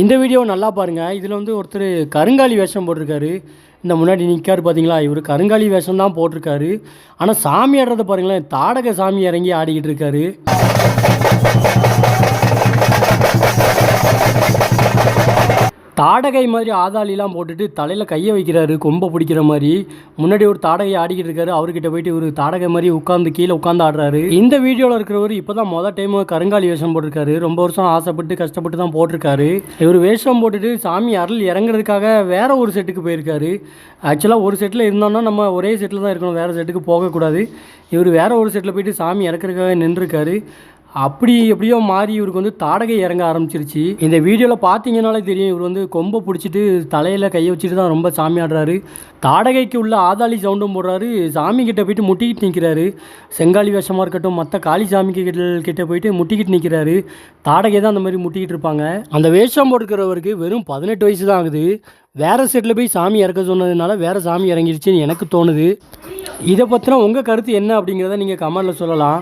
இந்த வீடியோ நல்லா பாருங்கள். இதில் வந்து ஒருத்தர் கருங்காலி வேஷம் போட்டிருக்காரு. இந்த முன்னாடி நிற்காரு பார்த்தீங்களா, இவர் கருங்காலி வேஷம் தான் போட்டிருக்காரு. ஆனால் சாமி ஆடுறத பாருங்களேன், தாடகை சாமி இறங்கி ஆடிக்கிட்டு இருக்காரு. தாடகை மாதிரி ஆதாளிலாம் போட்டுட்டு தலையில் கையை வைக்கிறாரு, கொம்பை பிடிக்கிற மாதிரி. முன்னாடி ஒரு தாடகை ஆடிக்கிட்டு இருக்காரு. அவர்கிட்ட போயிட்டு ஒரு தாடகை மாதிரி கீழே உட்காந்து ஆடுறாரு. இந்த வீடியோவில் இருக்கிறவர் இப்போ தான் மொதல் டைம் கருங்காலி வேஷம் போட்டிருக்காரு. ரொம்ப வருஷம் ஆசைப்பட்டு கஷ்டப்பட்டு தான் போட்டிருக்காரு. இவர் வேஷம் போட்டுட்டு சாமி அருள் இறங்குறதுக்காக வேற ஒரு செட்டுக்கு போயிருக்காரு. ஆக்சுவலாக ஒரு செட்டில் இருந்தோம்னா நம்ம ஒரே செட்டில் தான் இருக்கணும், வேறு செட்டுக்கு போகக்கூடாது. இவர் வேற ஒரு செட்டில் போயிட்டு சாமி இறக்குறதுக்காக நின்றுருக்காரு. அப்படி எப்படியோ மாறி இவருக்கு வந்து தாடகை இறங்க ஆரம்பிச்சிருச்சு. இந்த வீடியோவில் பார்த்தீங்கன்னாலே தெரியும், இவர் வந்து கொம்பை பிடிச்சிட்டு தலையில் கையை வச்சுட்டு தான் ரொம்ப சாமி ஆடுறாரு. தாடகைக்கு உள்ள ஆதாளி சவுண்டும் போடுறாரு. சாமி கிட்ட போயிட்டு முட்டிக்கிட்டு நிற்கிறாரு. செங்காலி வேஷமாக இருக்கட்டும், மற்ற காளி சாமிக்கு கிட்ட போயிட்டு முட்டிக்கிட்டு நிற்கிறாரு. தாடகை தான் அந்த மாதிரி முட்டிக்கிட்டு இருப்பாங்க. அந்த வேஷம் போட்டுக்கிறவருக்கு வெறும் 18 வயசு தான் ஆகுது. வேறு செட்டில் போய் சாமி இறக்க சொன்னதுனால வேறு சாமி இறங்கிருச்சுன்னு எனக்கு தோணுது. இதை பற்றின உங்கள் கருத்து என்ன அப்படிங்கிறத நீங்கள் கமெண்டில் சொல்லலாம்.